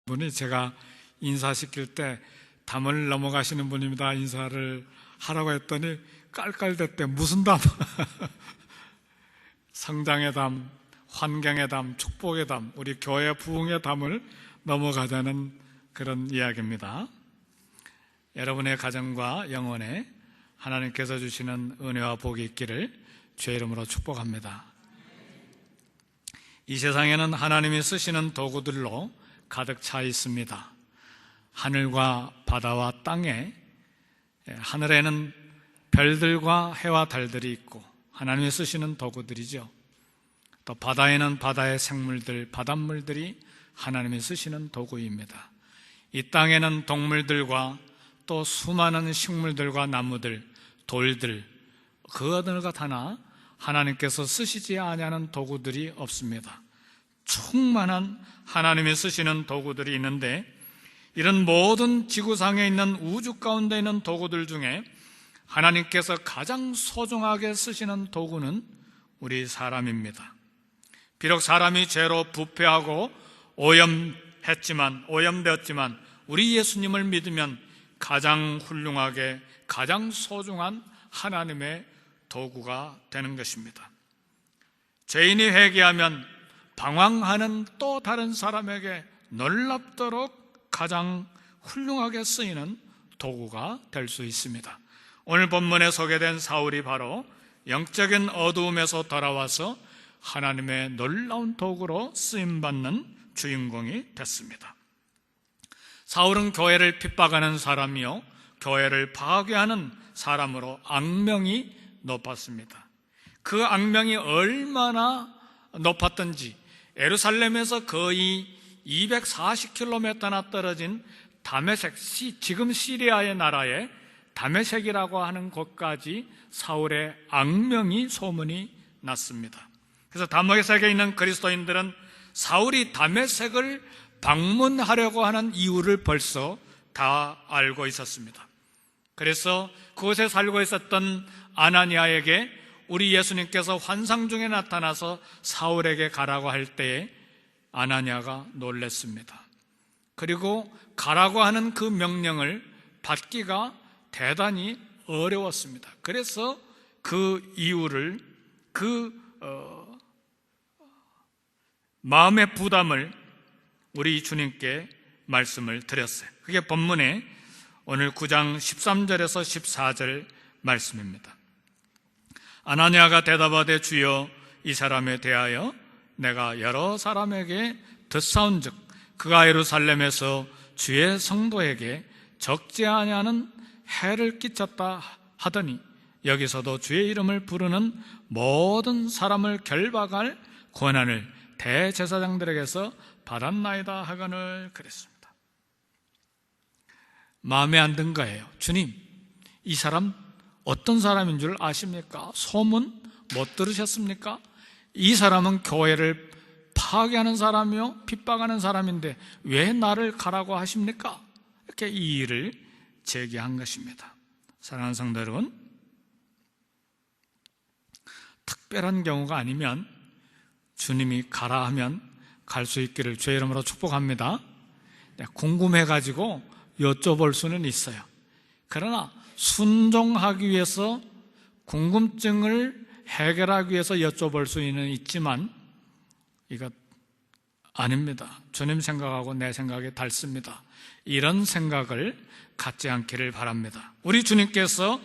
분이 제가 인사시킬 때 담을 넘어가시는 분입니다. 인사를 하라고 했더니 깔깔댔대. 무슨 담? 성장의 담, 환경의 담, 축복의 담, 우리 교회 부흥의 담을 넘어가자는 그런 이야기입니다. 여러분의 가정과 영혼에 하나님께서 주시는 은혜와 복이 있기를 주의 이름으로 축복합니다. 이 세상에는 하나님이 쓰시는 도구들로 가득 차 있습니다. 하늘과 바다와 땅에, 하늘에는 별들과 해와 달들이 있고 하나님이 쓰시는 도구들이죠. 또 바다에는 바다의 생물들, 바닷물들이 하나님이 쓰시는 도구입니다. 이 땅에는 동물들과 또 수많은 식물들과 나무들, 돌들, 그 어느 것 하나 하나님께서 쓰시지 아니하는 도구들이 없습니다. 충만한 하나님이 쓰시는 도구들이 있는데, 이런 모든 지구상에 있는 우주 가운데 있는 도구들 중에 하나님께서 가장 소중하게 쓰시는 도구는 우리 사람입니다. 비록 사람이 죄로 부패하고 오염되었지만 우리 예수님을 믿으면 가장 훌륭하게, 가장 소중한 하나님의 도구가 되는 것입니다. 죄인이 회개하면 방황하는 또 다른 사람에게 놀랍도록 가장 훌륭하게 쓰이는 도구가 될 수 있습니다. 오늘 본문에 소개된 사울이 바로 영적인 어두움에서 돌아와서 하나님의 놀라운 도구로 쓰임받는 주인공이 됐습니다. 사울은 교회를 핍박하는 사람이요, 교회를 파괴하는 사람으로 악명이 높았습니다. 그 악명이 얼마나 높았던지 예루살렘에서 거의 240km나 떨어진 다메섹, 지금 시리아의 나라의 다메섹이라고 하는 곳까지 사울의 악명이 소문이 났습니다. 그래서 다메섹에 있는 그리스도인들은 사울이 다메섹을 방문하려고 하는 이유를 벌써 다 알고 있었습니다. 그래서 그곳에 살고 있었던 아나니아에게 우리 예수님께서 환상 중에 나타나서 사울에게 가라고 할 때에 아나니아가 놀랐습니다. 그리고 가라고 하는 그 명령을 받기가 대단히 어려웠습니다. 그래서 그 이유를, 마음의 부담을 우리 주님께 말씀을 드렸어요. 그게 본문에 오늘 9장 13절에서 14절 말씀입니다. 아나니아가 대답하되 주여, 이 사람에 대하여 내가 여러 사람에게 듣사온즉 그가 예루살렘에서 주의 성도에게 적지 아니하는 해를 끼쳤다 하더니 여기서도 주의 이름을 부르는 모든 사람을 결박할 권한을 대제사장들에게서 받았나이다 하거늘 그랬습니다. 마음에 안 든 거예요. 주님, 이 사람 어떤 사람인 줄 아십니까? 소문 못 들으셨습니까? 이 사람은 교회를 파괴하는 사람이요, 핍박하는 사람인데 왜 나를 가라고 하십니까? 이렇게 이 일을 제기한 것입니다. 사랑하는 성도 여러분, 특별한 경우가 아니면 주님이 가라 하면 갈 수 있기를 주의 이름으로 축복합니다. 궁금해가지고 여쭤볼 수는 있어요. 그러나 순종하기 위해서, 궁금증을 해결하기 위해서 여쭤볼 수는 있지만 이거 아닙니다. 주님 생각하고 내 생각이 다릅니다. 이런 생각을 갖지 않기를 바랍니다. 우리 주님께서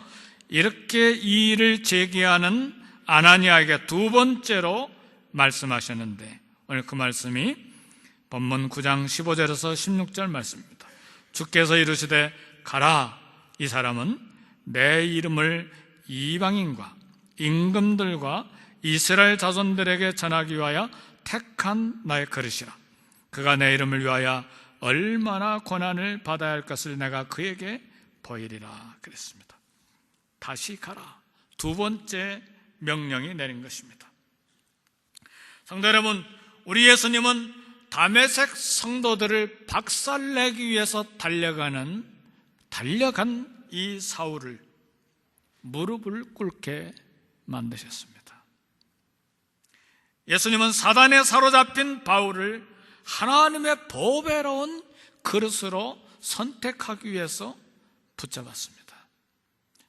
이렇게 이 일을 제기하는 아나니아에게 두 번째로 말씀하셨는데, 오늘 그 말씀이 본문 9장 15절에서 16절 말씀입니다. 주께서 이르시되 가라, 이 사람은 내 이름을 이방인과 임금들과 이스라엘 자손들에게 전하기 위하여 택한 나의 그릇이라. 그가 내 이름을 위하여 얼마나 고난을 받아야 할 것을 내가 그에게 보이리라 그랬습니다. 다시 가라, 두 번째 명령이 내린 것입니다. 성도 여러분, 우리 예수님은 다메섹 성도들을 박살내기 위해서 달려간 이 사울을 무릎을 꿇게 만드셨습니다. 예수님은 사단에 사로잡힌 바울을 하나님의 보배로운 그릇으로 선택하기 위해서 붙잡았습니다.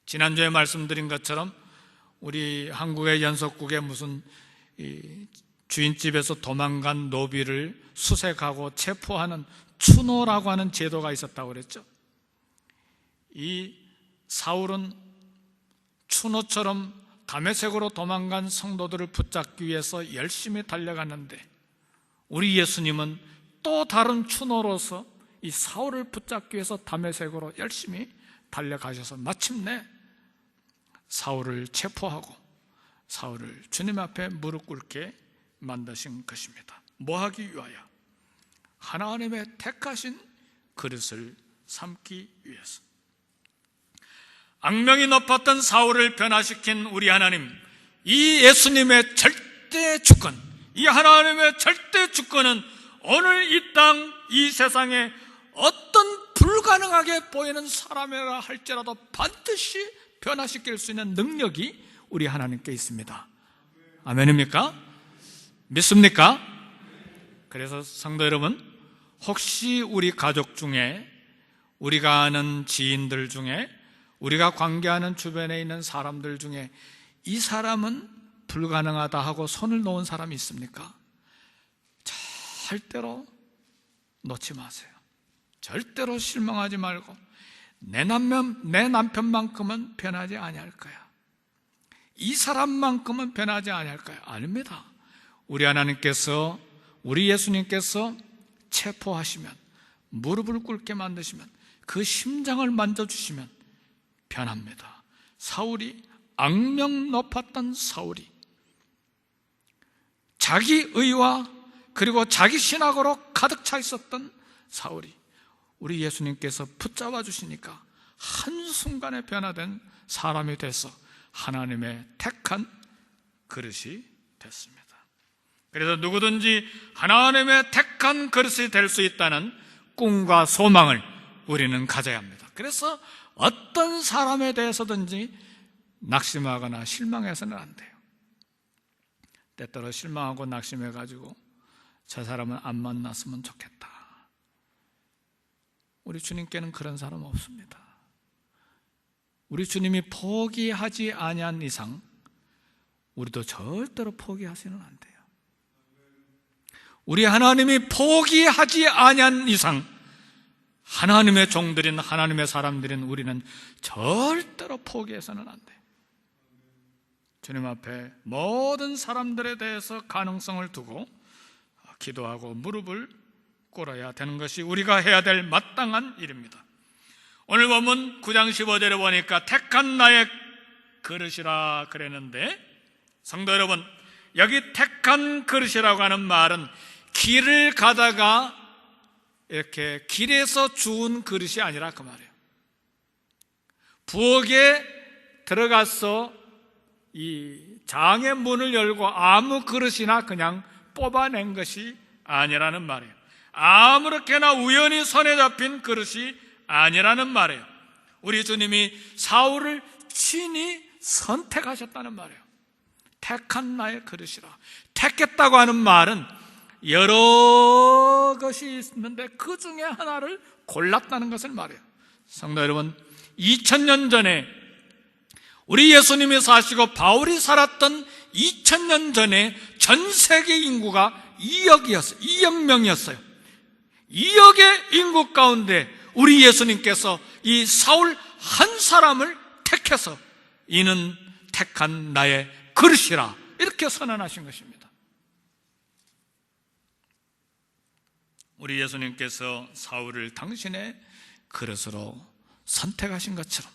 지난주에 말씀드린 것처럼 우리 한국의 연속국에 무슨 주인집에서 도망간 노비를 수색하고 체포하는 추노라고 하는 제도가 있었다고 그랬죠. 이 사울은 추노처럼 다메섹으로 도망간 성도들을 붙잡기 위해서 열심히 달려갔는데, 우리 예수님은 또 다른 추노로서 이 사울을 붙잡기 위해서 다메섹으로 열심히 달려가셔서 마침내 사울을 체포하고 사울을 주님 앞에 무릎 꿇게 만드신 것입니다. 뭐 하기 위하여? 하나님의 택하신 그릇을 삼기 위해서. 악명이 높았던 사울을 변화시킨 우리 하나님, 이 예수님의 절대 주권, 이 하나님의 절대 주권은 오늘 이 땅, 이 세상에 어떤 불가능하게 보이는 사람이라 할지라도 반드시 변화시킬 수 있는 능력이 우리 하나님께 있습니다. 아멘입니까? 믿습니까? 그래서 성도 여러분, 혹시 우리 가족 중에, 우리가 아는 지인들 중에, 우리가 관계하는 주변에 있는 사람들 중에 이 사람은 불가능하다 하고 손을 놓은 사람이 있습니까? 절대로 놓지 마세요. 절대로 실망하지 말고 내 남편만큼은 변하지 아니할 거야, 이 사람만큼은 변하지 아니할 거야. 아닙니다. 우리 하나님께서, 우리 예수님께서 체포하시면, 무릎을 꿇게 만드시면, 그 심장을 만져주시면 변합니다. 사울이, 악명 높았던 사울이 자기 의와 그리고 자기 신학으로 가득 차 있었던 사울이 우리 예수님께서 붙잡아 주시니까 한순간에 변화된 사람이 돼서 하나님의 택한 그릇이 됐습니다. 그래서 누구든지 하나님의 택한 그릇이 될 수 있다는 꿈과 소망을 우리는 가져야 합니다. 그래서 어떤 사람에 대해서든지 낙심하거나 실망해서는 안 돼요. 때때로 실망하고 낙심해가지고 저 사람은 안 만났으면 좋겠다. 우리 주님께는 그런 사람 없습니다. 우리 주님이 포기하지 아니한 이상 우리도 절대로 포기하시는 안 돼요. 우리 하나님이 포기하지 아니한 이상 하나님의 종들인, 하나님의 사람들인 우리는 절대로 포기해서는 안 돼요. 주님 앞에 모든 사람들에 대해서 가능성을 두고 기도하고 무릎을 꿇어야 되는 것이 우리가 해야 될 마땅한 일입니다. 오늘 본문 9장 15절에 보니까 택한 나의 그릇이라 그랬는데, 성도 여러분, 여기 택한 그릇이라고 하는 말은 길을 가다가 이렇게 길에서 주운 그릇이 아니라 그 말이에요. 부엌에 들어가서 이 장의 문을 열고 아무 그릇이나 그냥 뽑아낸 것이 아니라는 말이에요. 아무렇게나 우연히 손에 잡힌 그릇이 아니라는 말이에요. 우리 주님이 사울을 친히 선택하셨다는 말이에요. 택한 나의 그릇이라. 택했다고 하는 말은 여러 것이 있는데 그 중에 하나를 골랐다는 것을 말해요. 성도 여러분, 2000년 전에 우리 예수님이 사시고 바울이 살았던 2000년 전에 전 세계 인구가 2억이었어요. 2억 명이었어요. 2억의 인구 가운데 우리 예수님께서 이 사울 한 사람을 택해서 이는 택한 나의 그릇이라 이렇게 선언하신 것입니다. 우리 예수님께서 사울을 당신의 그릇으로 선택하신 것처럼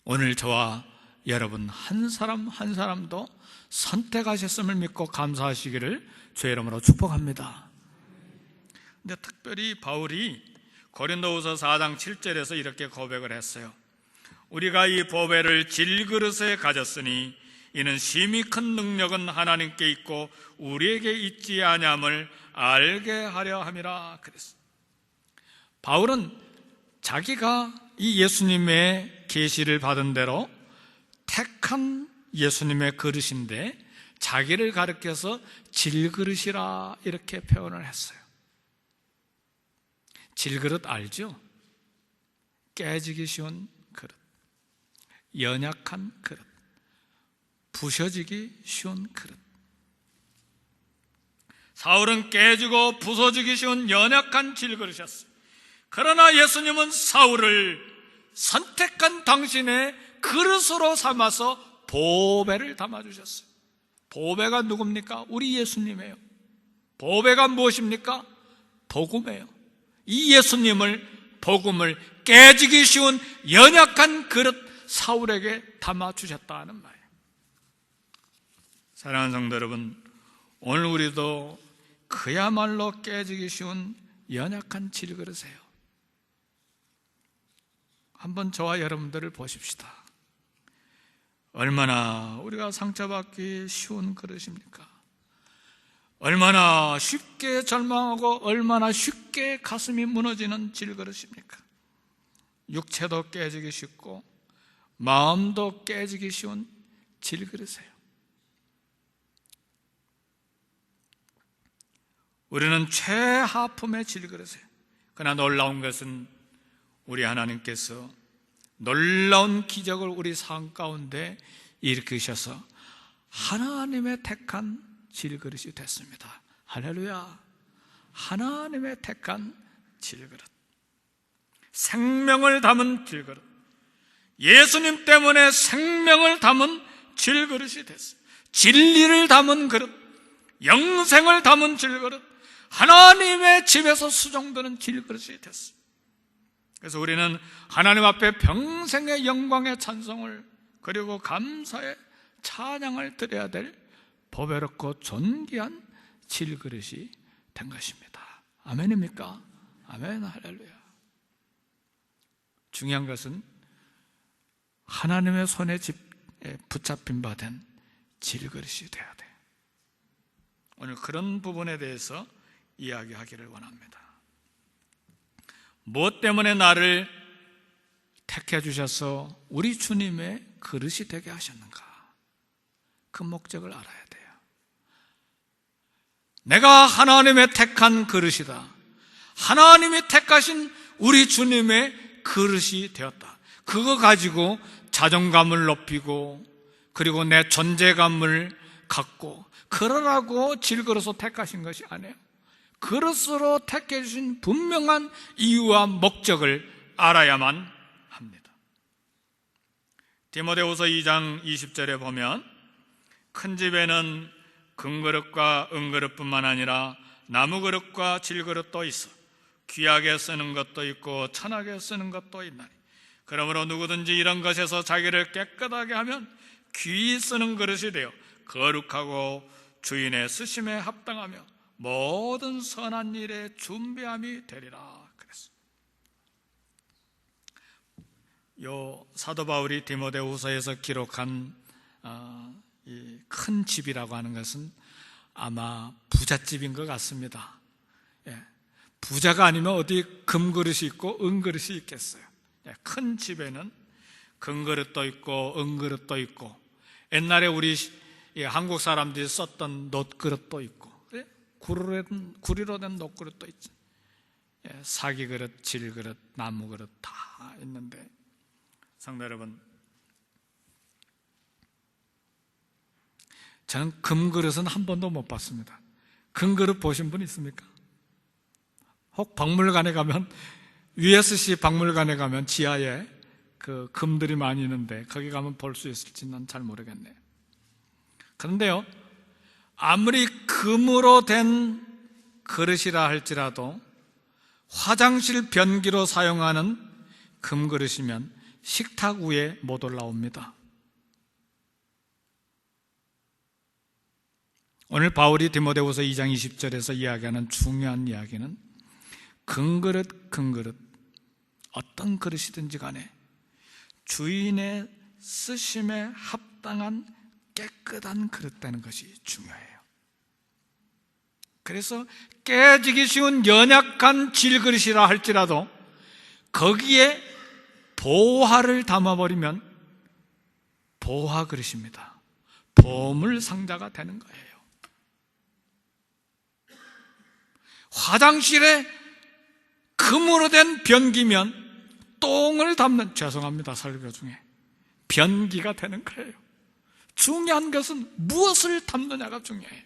오늘 저와 여러분 한 사람 한 사람도 선택하셨음을 믿고 감사하시기를 주의 이름으로 축복합니다. 근데 특별히 바울이 고린도후서 4장 7절에서 이렇게 고백을 했어요. 우리가 이 보배를 질그릇에 가졌으니 이는 심히 큰 능력은 하나님께 있고 우리에게 있지 아니함을 알게 하려 함이라 그랬어요. 바울은 자기가 이 예수님의 계시를 받은 대로 택한 예수님의 그릇인데 자기를 가리켜서 질그릇이라 이렇게 표현을 했어요. 질그릇 알죠? 깨지기 쉬운 그릇, 연약한 그릇, 부셔지기 쉬운 그릇. 사울은 깨지고 부서지기 쉬운 연약한 질그릇이었어요. 그러나 예수님은 사울을 선택한 당신의 그릇으로 삼아서 보배를 담아주셨어요. 보배가 누굽니까? 우리 예수님이에요. 보배가 무엇입니까? 복음이에요. 이 예수님을, 복음을 깨지기 쉬운 연약한 그릇 사울에게 담아주셨다는 말이에요. 사랑하는 성도 여러분, 오늘 우리도 그야말로 깨지기 쉬운 연약한 질그릇이에요. 한번 저와 여러분들을 보십시다. 얼마나 우리가 상처받기 쉬운 그릇입니까? 얼마나 쉽게 절망하고 얼마나 쉽게 가슴이 무너지는 질그릇입니까? 육체도 깨지기 쉽고 마음도 깨지기 쉬운 질그릇이에요. 우리는 최하품의 질그릇이에요. 그러나 놀라운 것은 우리 하나님께서 놀라운 기적을 우리 삶 가운데 일으키셔서 하나님의 택한 질그릇이 됐습니다. 할렐루야. 하나님의 택한 질그릇, 생명을 담은 질그릇, 예수님 때문에 생명을 담은 질그릇이 됐어요. 진리를 담은 그릇, 영생을 담은 질그릇, 하나님의 집에서 수종드는 질그릇이 됐어요. 그래서 우리는 하나님 앞에 평생의 영광의 찬송을, 그리고 감사의 찬양을 드려야 될 보배롭고 존귀한 질그릇이 된 것입니다. 아멘입니까? 아멘. 할렐루야. 중요한 것은 하나님의 손에 붙잡힌 바 된 질그릇이 되어야 돼요. 오늘 그런 부분에 대해서 이야기하기를 원합니다. 무엇 때문에 나를 택해 주셔서 우리 주님의 그릇이 되게 하셨는가? 그 목적을 알아야 돼요. 내가 하나님의 택한 그릇이다. 하나님이 택하신 우리 주님의 그릇이 되었다. 그거 가지고 자존감을 높이고, 그리고 내 존재감을 갖고 그러라고 질그릇으로 택하신 것이 아니에요. 그릇으로 택해 주신 분명한 이유와 목적을 알아야만 합니다. 디모데후서 2장 20절에 보면 큰 집에는 금그릇과 은그릇뿐만 아니라 나무그릇과 질그릇도 있어 귀하게 쓰는 것도 있고 천하게 쓰는 것도 있나니, 그러므로 누구든지 이런 것에서 자기를 깨끗하게 하면 귀히 쓰는 그릇이 되어 거룩하고 주인의 쓰심에 합당하며 모든 선한 일에 준비함이 되리라 그랬어요. 요 사도 바울이 디모데후서에서 기록한 이 큰 집이라고 하는 것은 아마 부잣집인 것 같습니다. 부자가 아니면 어디 금그릇이 있고 은그릇이 있겠어요. 큰 집에는 금그릇도 있고 은그릇도 있고, 옛날에 우리 한국 사람들이 썼던 놋그릇도 있고, 구리로 된 놋그릇도 있죠. 사기그릇, 질그릇, 나무그릇 다 있는데, 성도 여러분, 저는 금그릇은 한 번도 못 봤습니다. 금그릇 보신 분 있습니까? 혹 박물관에 가면, USC 박물관에 가면 지하에 그 금들이 많이 있는데 거기 가면 볼 수 있을지는 잘 모르겠네요. 그런데요, 아무리 금으로 된 그릇이라 할지라도 화장실 변기로 사용하는 금그릇이면 식탁 위에 못 올라옵니다. 오늘 바울이 디모데후서 2장 20절에서 이야기하는 중요한 이야기는 금그릇, 금그릇, 어떤 그릇이든지 간에 주인의 쓰심에 합당한 깨끗한 그릇 되는 것이 중요해요. 그래서 깨지기 쉬운 연약한 질그릇이라 할지라도 거기에 보화를 담아버리면 보화 그릇입니다. 보물 상자가 되는 거예요. 화장실에 금으로 된 변기면 똥을 담는, 죄송합니다, 설교 중에 변기가 되는 거예요. 중요한 것은 무엇을 담느냐가 중요해요.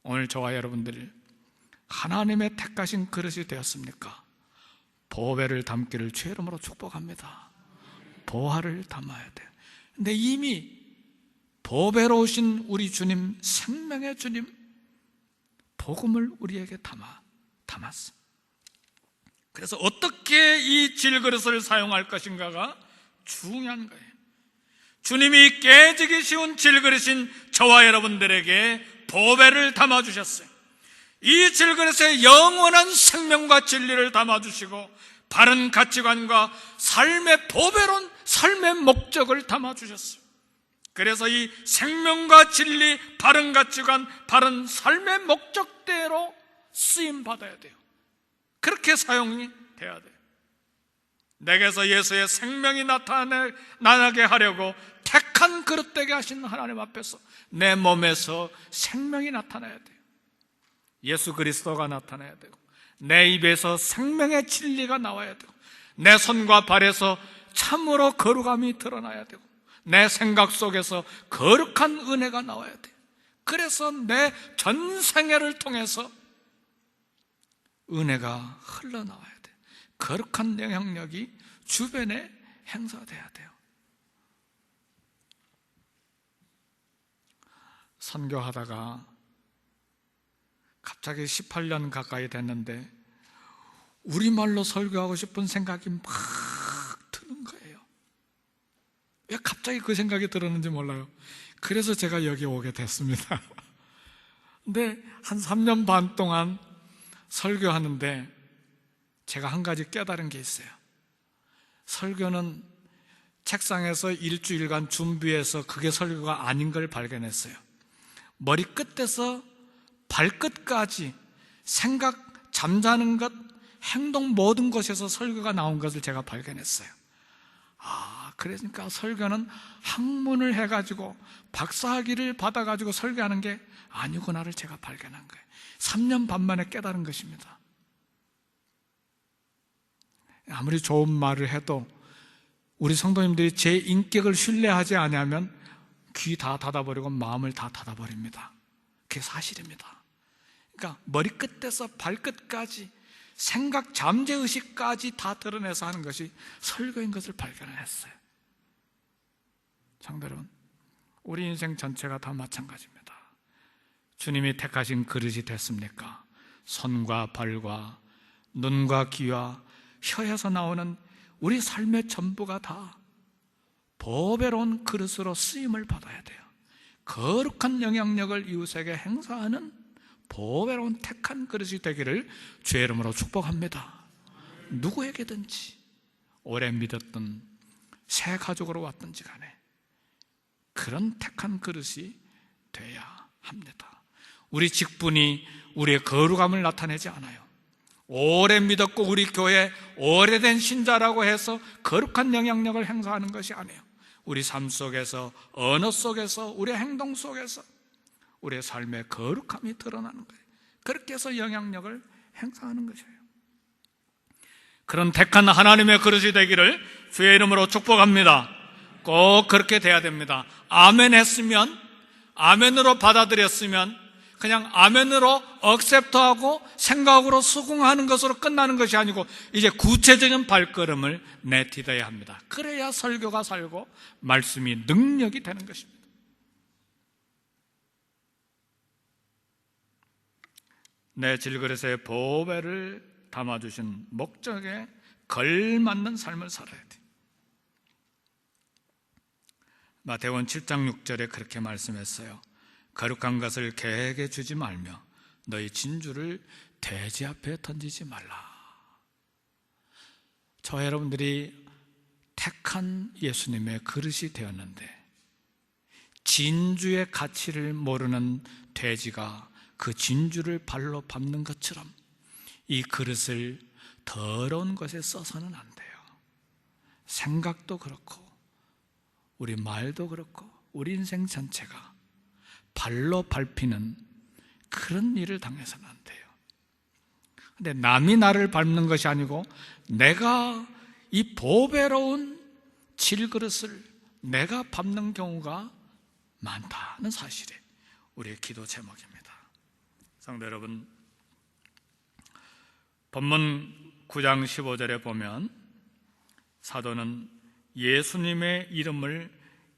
오늘 저와 여러분들이 하나님의 택하신 그릇이 되었습니까? 보배를 담기를 주의 이름으로 축복합니다. 보화를 담아야 돼요. 근데 이미 보배로 오신 우리 주님, 생명의 주님, 복음을 우리에게 담았어. 그래서 어떻게 이 질그릇을 사용할 것인가가 중요한 거예요. 주님이 깨지기 쉬운 질그릇인 저와 여러분들에게 보배를 담아주셨어요. 이 질그릇에 영원한 생명과 진리를 담아주시고 바른 가치관과 삶의 보배로운 삶의 목적을 담아주셨어요. 그래서 이 생명과 진리, 바른 가치관, 바른 삶의 목적대로 쓰임받아야 돼요. 그렇게 사용이 돼야 돼요. 내게서 예수의 생명이 나타나게 하려고 택한 그릇 되게 하신 하나님 앞에서 내 몸에서 생명이 나타나야 돼요. 예수 그리스도가 나타나야 되고, 내 입에서 생명의 진리가 나와야 되고, 내 손과 발에서 참으로 거룩함이 드러나야 되고, 내 생각 속에서 거룩한 은혜가 나와야 돼요. 그래서 내 전생애를 통해서 은혜가 흘러나와야 돼요. 거룩한 영향력이 주변에 행사돼야 돼요. 선교하다가 갑자기 18년 가까이 됐는데 우리말로 설교하고 싶은 생각이 막 드는 거예요. 왜 갑자기 그 생각이 들었는지 몰라요. 그래서 제가 여기 오게 됐습니다. 근데 한 3년 반 동안 설교하는데 제가 한 가지 깨달은 게 있어요. 설교는 책상에서 일주일간 준비해서 그게 설교가 아닌 걸 발견했어요. 머리끝에서 발끝까지 생각, 잠자는 것, 행동 모든 것에서 설교가 나온 것을 제가 발견했어요. 그러니까 설교는 학문을 해가지고 박사학위를 받아가지고 설교하는 게 아니구나를 제가 발견한 거예요. 3년 반 만에 깨달은 것입니다. 아무리 좋은 말을 해도 우리 성도님들이 제 인격을 신뢰하지 않으면 귀 다 닫아버리고 마음을 다 닫아버립니다. 그게 사실입니다. 그러니까 머리끝에서 발끝까지 생각, 잠재의식까지 다 드러내서 하는 것이 설교인 것을 발견했어요. 성도 여러분, 우리 인생 전체가 다 마찬가지입니다. 주님이 택하신 그릇이 됐습니까? 손과 발과 눈과 귀와 혀에서 나오는 우리 삶의 전부가 다 보배로운 그릇으로 쓰임을 받아야 돼요. 거룩한 영향력을 이웃에게 행사하는 보배로운 택한 그릇이 되기를 주의 이름으로 축복합니다. 누구에게든지 오래 믿었던 새 가족으로 왔든지 간에 그런 택한 그릇이 돼야 합니다. 우리 직분이 우리의 거룩함을 나타내지 않아요. 오래 믿었고 우리 교회 오래된 신자라고 해서 거룩한 영향력을 행사하는 것이 아니에요. 우리 삶 속에서, 언어 속에서, 우리의 행동 속에서 우리의 삶의 거룩함이 드러나는 거예요. 그렇게 해서 영향력을 행사하는 것이에요. 그런 택한 하나님의 그릇이 되기를 주의 이름으로 축복합니다. 꼭 그렇게 돼야 됩니다. 아멘 했으면, 아멘으로 받아들였으면 그냥 아멘으로 억셉트하고 생각으로 수긍하는 것으로 끝나는 것이 아니고 이제 구체적인 발걸음을 내딛어야 합니다. 그래야 설교가 살고 말씀이 능력이 되는 것입니다. 내 질그릇에 보배를 담아주신 목적에 걸맞는 삶을 살아야 돼. 마태복음 7장 6절에 그렇게 말씀했어요. 거룩한 것을 개에게 주지 말며 너희 진주를 돼지 앞에 던지지 말라. 저 여러분들이 택한 예수님의 그릇이 되었는데 진주의 가치를 모르는 돼지가 그 진주를 발로 밟는 것처럼 이 그릇을 더러운 것에 써서는 안 돼요. 생각도 그렇고 우리 말도 그렇고 우리 인생 전체가 발로 밟히는 그런 일을 당해서는 안 돼요. 근데 남이 나를 밟는 것이 아니고 내가 이 보배로운 질그릇을 내가 밟는 경우가 많다는 사실이 우리의 기도 제목입니다. 성도 여러분, 본문 9장 15절에 보면 사도는 예수님의 이름을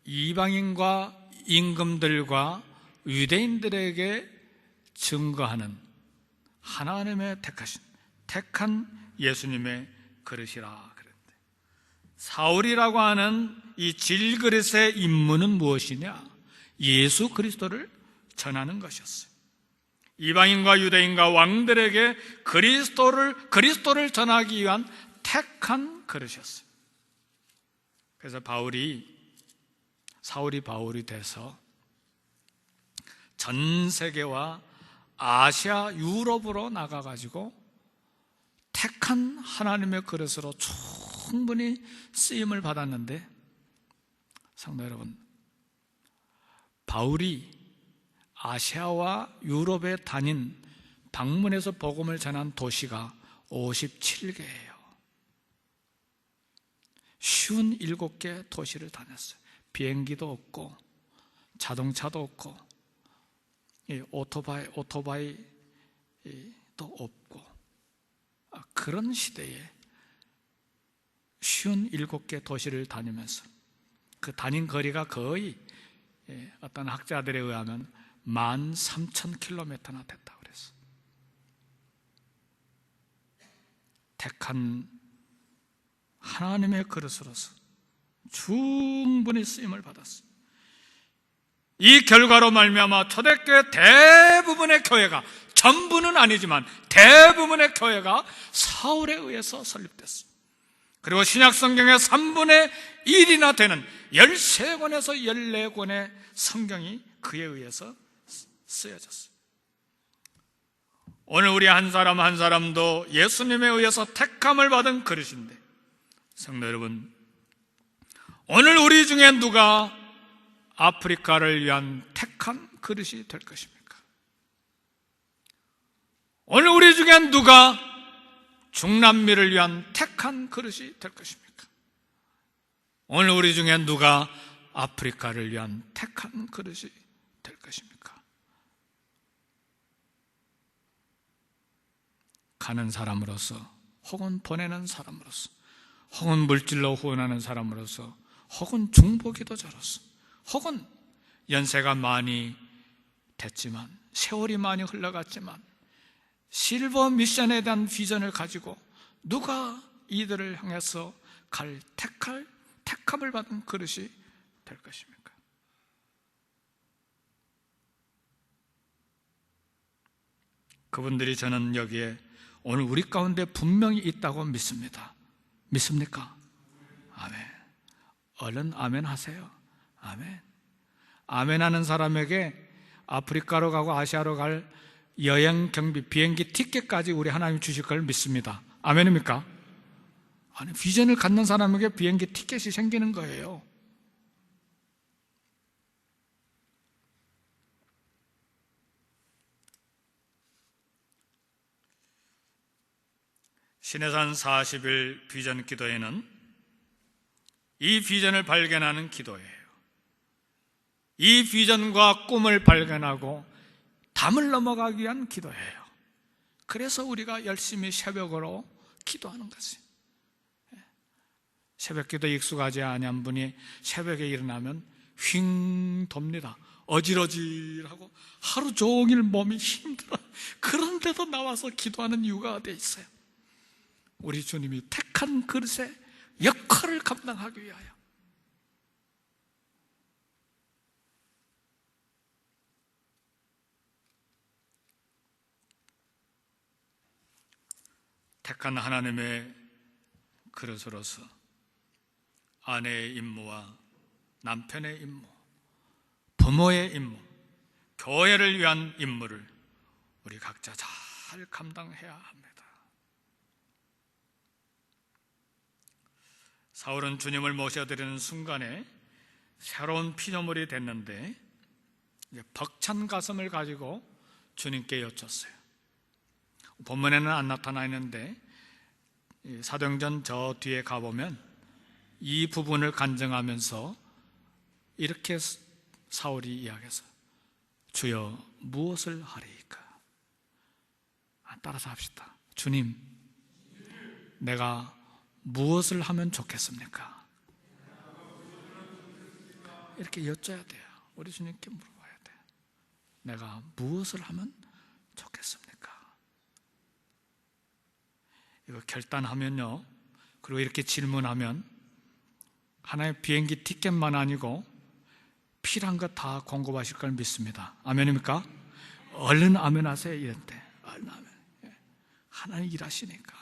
이방인과 임금들과 유대인들에게 증거하는 하나님의 택한 예수님의 그릇이라 그랬는데, 사울이라고 하는 이 질그릇의 임무는 무엇이냐? 예수 그리스도를 전하는 것이었어요. 이방인과 유대인과 왕들에게 그리스도를 전하기 위한 택한 그릇이었어요. 그래서 사울이 바울이 돼서 전 세계와 아시아, 유럽으로 나가가지고 택한 하나님의 그릇으로 충분히 쓰임을 받았는데, 성도 여러분, 바울이 아시아와 유럽에 방문해서 복음을 전한 도시가 57개예요. 57개 도시를 다녔어요. 비행기도 없고 자동차도 없고 오토바이도 없고, 그런 시대에 57개 도시를 다니면서 그 다닌 거리가 거의 어떤 학자들에 의하면 13,000km나 됐다고 그랬어요. 택한 하나님의 그릇으로서 충분히 쓰임을 받았어요. 이 결과로 말미암아 초대교회 대부분의 교회가, 전부는 아니지만 대부분의 교회가 사울에 의해서 설립됐어요. 그리고 신약성경의 3분의 1이나 되는 13권에서 14권의 성경이 그에 의해서 쓰여졌어요. 오늘 우리 한 사람 한 사람도 예수님에 의해서 택함을 받은 그릇인데, 성도 여러분, 오늘 우리 중에 누가 아프리카를 위한 택한 그릇이 될 것입니까? 오늘 우리 중에 누가 중남미를 위한 택한 그릇이 될 것입니까? 오늘 우리 중에 누가 아프리카를 위한 택한 그릇이 될 것입니까? 가는 사람으로서, 혹은 보내는 사람으로서, 혹은 물질로 후원하는 사람으로서, 혹은 중보기도자로서, 혹은 연세가 많이 됐지만, 세월이 많이 흘러갔지만 실버 미션에 대한 비전을 가지고 누가 이들을 향해서 택함을 받은 그릇이 될 것입니까? 그분들이 저는 여기에 오늘 우리 가운데 분명히 있다고 믿습니다. 믿습니까? 아멘. 얼른 아멘 하세요. 아멘. 아멘 하는 사람에게 아프리카로 가고 아시아로 갈 여행 경비, 비행기 티켓까지 우리 하나님 주실 걸 믿습니다. 아멘입니까? 아니, 비전을 갖는 사람에게 비행기 티켓이 생기는 거예요. 신해산 40일 비전 기도회는 이 비전을 발견하는 기도예요. 이 비전과 꿈을 발견하고 담을 넘어가기 위한 기도예요. 그래서 우리가 열심히 새벽으로 기도하는 것이에요. 새벽 기도 익숙하지 아니한 분이 새벽에 일어나면 휭 돕니다. 어질어질하고 하루 종일 몸이 힘들어. 그런데도 나와서 기도하는 이유가 어디에 있어요? 우리 주님이 택한 그릇의 역할을 감당하기 위하여. 택한 하나님의 그릇으로서 아내의 임무와 남편의 임무, 부모의 임무, 교회를 위한 임무를 우리 각자 잘 감당해야 합니다. 사울은 주님을 모셔드리는 순간에 새로운 피조물이 됐는데, 이제 벅찬 가슴을 가지고 주님께 여쭸어요. 본문에는 안 나타나 있는데 사도행전 저 뒤에 가보면 이 부분을 간증하면서 이렇게 사울이 이야기했어요. 주여 무엇을 하리이까? 따라서 합시다. 주님, 내가 무엇을 하면 좋겠습니까? 이렇게 여쭤야 돼요. 우리 주님께 물어봐야 돼요. 내가 무엇을 하면 좋겠습니까? 이거 결단하면요, 그리고 이렇게 질문하면 하나의 비행기 티켓만 아니고 필요한 거 다 공급하실 걸 믿습니다. 아멘입니까? 얼른 아멘 하세요. 이런데 얼른 아멘. 하나님 일하시니까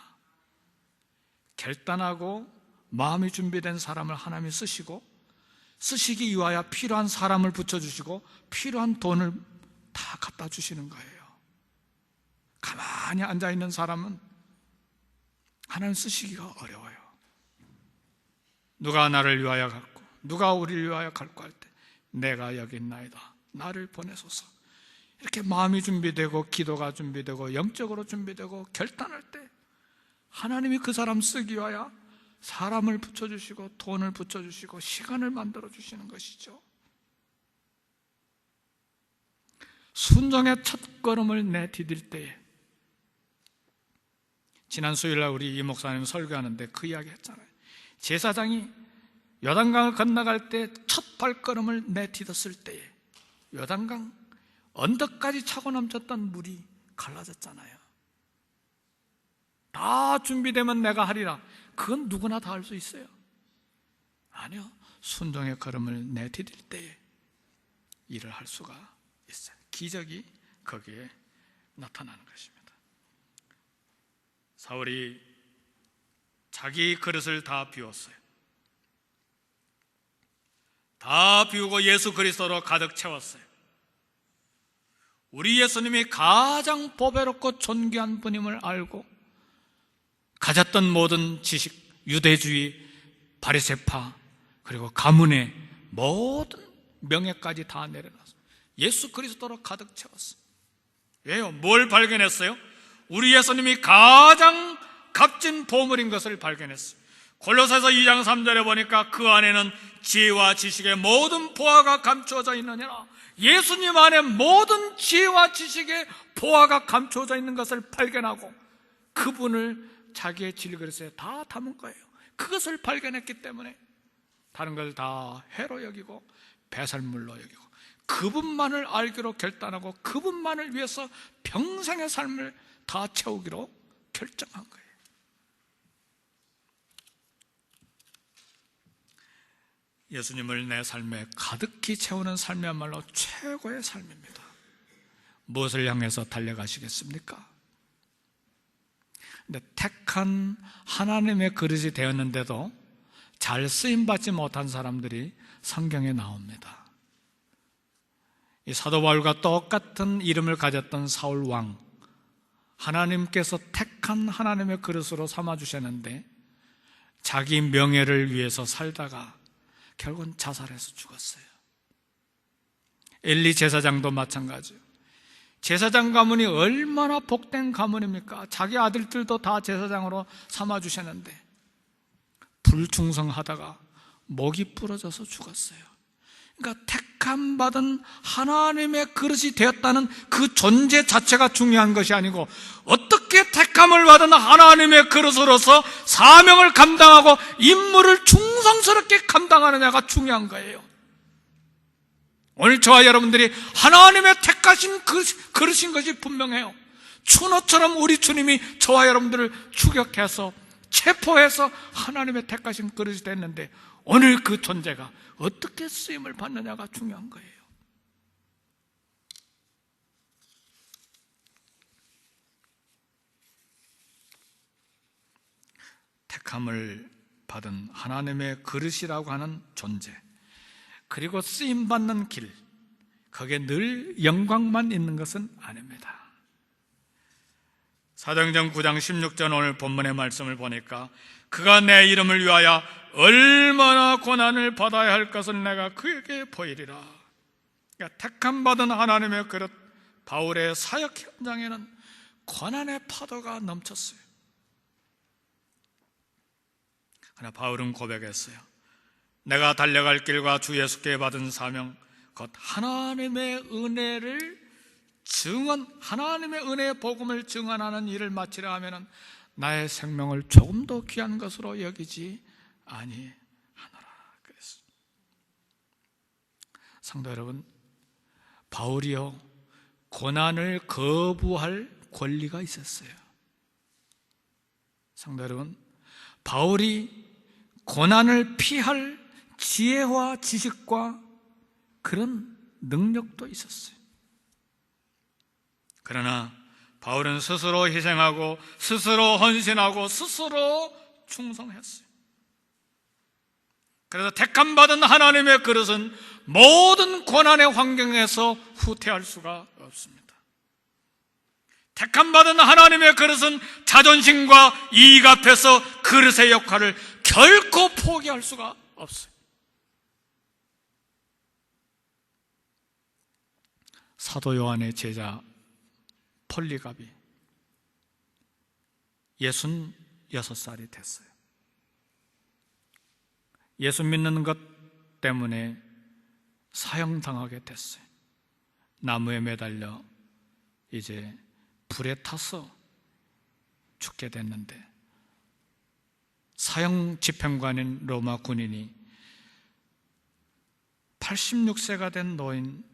결단하고 마음이 준비된 사람을 하나님이 쓰시기 위하여 필요한 사람을 붙여주시고 필요한 돈을 다 갖다 주시는 거예요. 가만히 앉아있는 사람은 하나님 쓰시기가 어려워요. 누가 나를 위하여 갈고 누가 우리를 위하여 갈고 할 때 내가 여기 있나이다, 나를 보내소서. 이렇게 마음이 준비되고 기도가 준비되고 영적으로 준비되고 결단할 때 하나님이 그 사람 쓰기 위하여 사람을 붙여주시고 돈을 붙여주시고 시간을 만들어주시는 것이죠. 순종의 첫걸음을 내디딜 때에, 지난 수요일날 우리 이 목사님 설교하는데 그 이야기 했잖아요. 제사장이 요단강을 건너갈 때 첫 발걸음을 내디뎠을 때에 요단강 언덕까지 차고 넘쳤던 물이 갈라졌잖아요. 다 준비되면 내가 하리라. 그건 누구나 다 할 수 있어요? 아니요. 순종의 걸음을 내디딜 때에 일을 할 수가 있어요. 기적이 거기에 나타나는 것입니다. 사울이 자기 그릇을 다 비웠어요. 다 비우고 예수 그리스도로 가득 채웠어요. 우리 예수님이 가장 보배롭고 존귀한 분임을 알고 가졌던 모든 지식, 유대주의, 바리새파, 그리고 가문의 모든 명예까지 다 내려놨어요. 예수 그리스도로 가득 채웠어요. 왜요? 뭘 발견했어요? 우리 예수님이 가장 값진 보물인 것을 발견했어요. 골로새서 2장 3절에 보니까 그 안에는 지혜와 지식의 모든 보화가 감추어져 있느니라. 예수님 안에 모든 지혜와 지식의 보화가 감추어져 있는 것을 발견하고 그분을 자기의 질그릇에 다 담은 거예요. 그것을 발견했기 때문에 다른 걸 다 해로 여기고 배설물로 여기고 그분만을 알기로 결단하고 그분만을 위해서 평생의 삶을 다 채우기로 결정한 거예요. 예수님을 내 삶에 가득히 채우는 삶이야말로 최고의 삶입니다. 무엇을 향해서 달려가시겠습니까? 근데 택한 하나님의 그릇이 되었는데도 잘 쓰임받지 못한 사람들이 성경에 나옵니다. 이 사도 바울과 똑같은 이름을 가졌던 사울 왕, 하나님께서 택한 하나님의 그릇으로 삼아주셨는데 자기 명예를 위해서 살다가 결국은 자살해서 죽었어요. 엘리 제사장도 마찬가지예요. 제사장 가문이 얼마나 복된 가문입니까? 자기 아들들도 다 제사장으로 삼아주셨는데 불충성하다가 목이 부러져서 죽었어요. 그러니까 택함 받은 하나님의 그릇이 되었다는 그 존재 자체가 중요한 것이 아니고 어떻게 택함을 받은 하나님의 그릇으로서 사명을 감당하고 임무를 충성스럽게 감당하느냐가 중요한 거예요. 오늘 저와 여러분들이 하나님의 택하신 그릇인 것이 분명해요. 추노처럼 우리 주님이 저와 여러분들을 추격해서 체포해서 하나님의 택하신 그릇이 됐는데 오늘 그 존재가 어떻게 쓰임을 받느냐가 중요한 거예요. 택함을 받은 하나님의 그릇이라고 하는 존재, 그리고 쓰임받는 길, 거기에 늘 영광만 있는 것은 아닙니다. 사도행전 9장 16절 오늘 본문의 말씀을 보니까 그가 내 이름을 위하여 얼마나 고난을 받아야 할 것을 내가 그에게 보이리라. 그러니까 택함받은 하나님의 그릇, 바울의 사역 현장에는 고난의 파도가 넘쳤어요. 그러나 바울은 고백했어요. 내가 달려갈 길과 주 예수께 받은 사명, 곧 하나님의 은혜를 하나님의 은혜의 복음을 증언하는 일을 마치려 하면은 나의 생명을 조금 더 귀한 것으로 여기지 아니하노라. 그랬어요. 성도 여러분, 바울이요, 고난을 거부할 권리가 있었어요. 성도 여러분, 바울이 고난을 피할 지혜와 지식과 그런 능력도 있었어요. 그러나 바울은 스스로 희생하고 스스로 헌신하고 스스로 충성했어요. 그래서 택함받은 하나님의 그릇은 모든 고난의 환경에서 후퇴할 수가 없습니다. 택함받은 하나님의 그릇은 자존심과 이익 앞에서 그릇의 역할을 결코 포기할 수가 없어요. 사도 요한의 제자 폴리갑이 66살이 됐어요. 예수 믿는 것 때문에 사형당하게 됐어요. 나무에 매달려 이제 불에 타서 죽게 됐는데, 사형 집행관인 로마 군인이 86세가 된 노인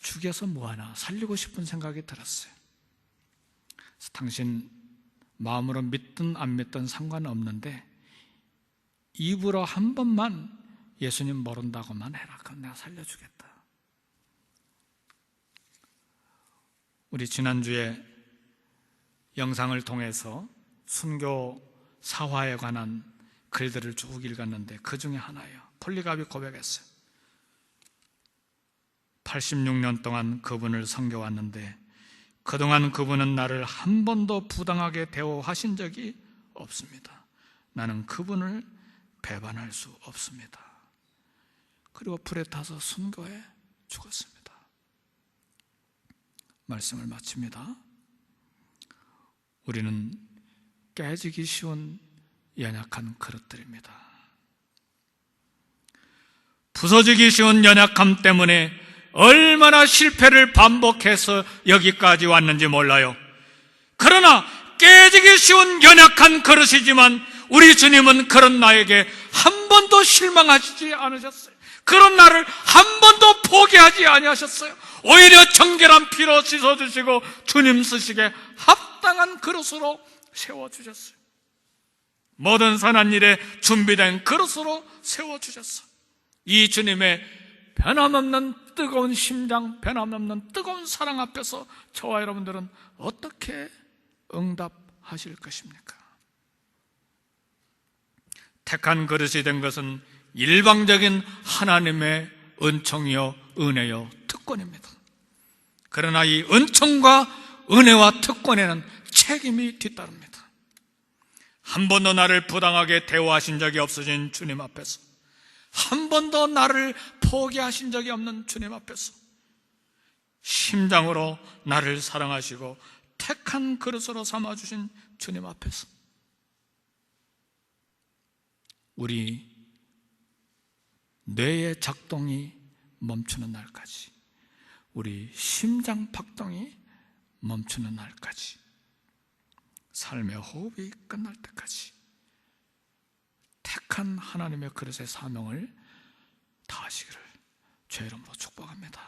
죽여서 뭐하나, 살리고 싶은 생각이 들었어요. 당신 마음으로 믿든 안 믿든 상관없는데 입으로 한 번만 예수님 모른다고만 해라. 그럼 내가 살려주겠다. 우리 지난주에 영상을 통해서 순교 사화에 관한 글들을 쭉 읽었는데 그 중에 하나예요. 폴리갑이 고백했어요. 86년 동안 그분을 섬겨왔는데 그동안 그분은 나를 한 번도 부당하게 대우하신 적이 없습니다. 나는 그분을 배반할 수 없습니다. 그리고 불에 타서 순교해 죽었습니다. 말씀을 마칩니다. 우리는 깨지기 쉬운 연약한 그릇들입니다. 부서지기 쉬운 연약함 때문에 얼마나 실패를 반복해서 여기까지 왔는지 몰라요. 그러나 깨지기 쉬운 연약한 그릇이지만 우리 주님은 그런 나에게 한 번도 실망하시지 않으셨어요. 그런 나를 한 번도 포기하지 아니하셨어요. 오히려 정결한 피로 씻어주시고 주님 쓰시기에 합당한 그릇으로 세워주셨어요. 모든 선한 일에 준비된 그릇으로 세워주셨어요. 이 주님의 변함없는 뜨거운 심장, 변함없는 뜨거운 사랑 앞에서 저와 여러분들은 어떻게 응답하실 것입니까? 택한 그릇이 된 것은 일방적인 하나님의 은총이요, 은혜요, 특권입니다. 그러나 이 은총과 은혜와 특권에는 책임이 뒤따릅니다. 한 번도 나를 부당하게 대우하신 적이 없으신 주님 앞에서, 한 번도 나를 포기하신 적이 없는 주님 앞에서 심장으로 나를 사랑하시고 택한 그릇으로 삼아주신 주님 앞에서 우리 뇌의 작동이 멈추는 날까지, 우리 심장 박동이 멈추는 날까지, 삶의 호흡이 끝날 때까지 택한 하나님의 그릇의 사명을 다하시기를 주의 이름으로 축복합니다.